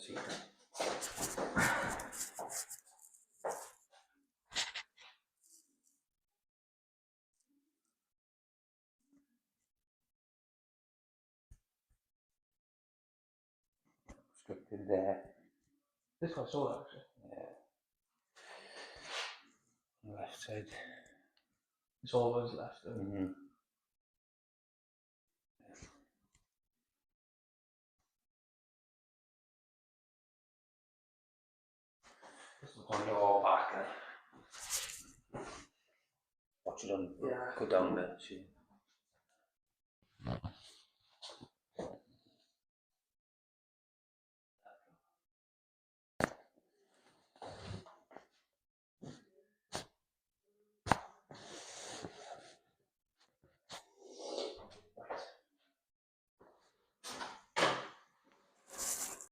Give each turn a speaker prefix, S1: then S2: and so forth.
S1: see that. Scripted there.
S2: This one I saw that actually.
S1: Yeah. On the left side.
S2: It's all those left. This is on your back then.
S1: Watch it on, go down there, see.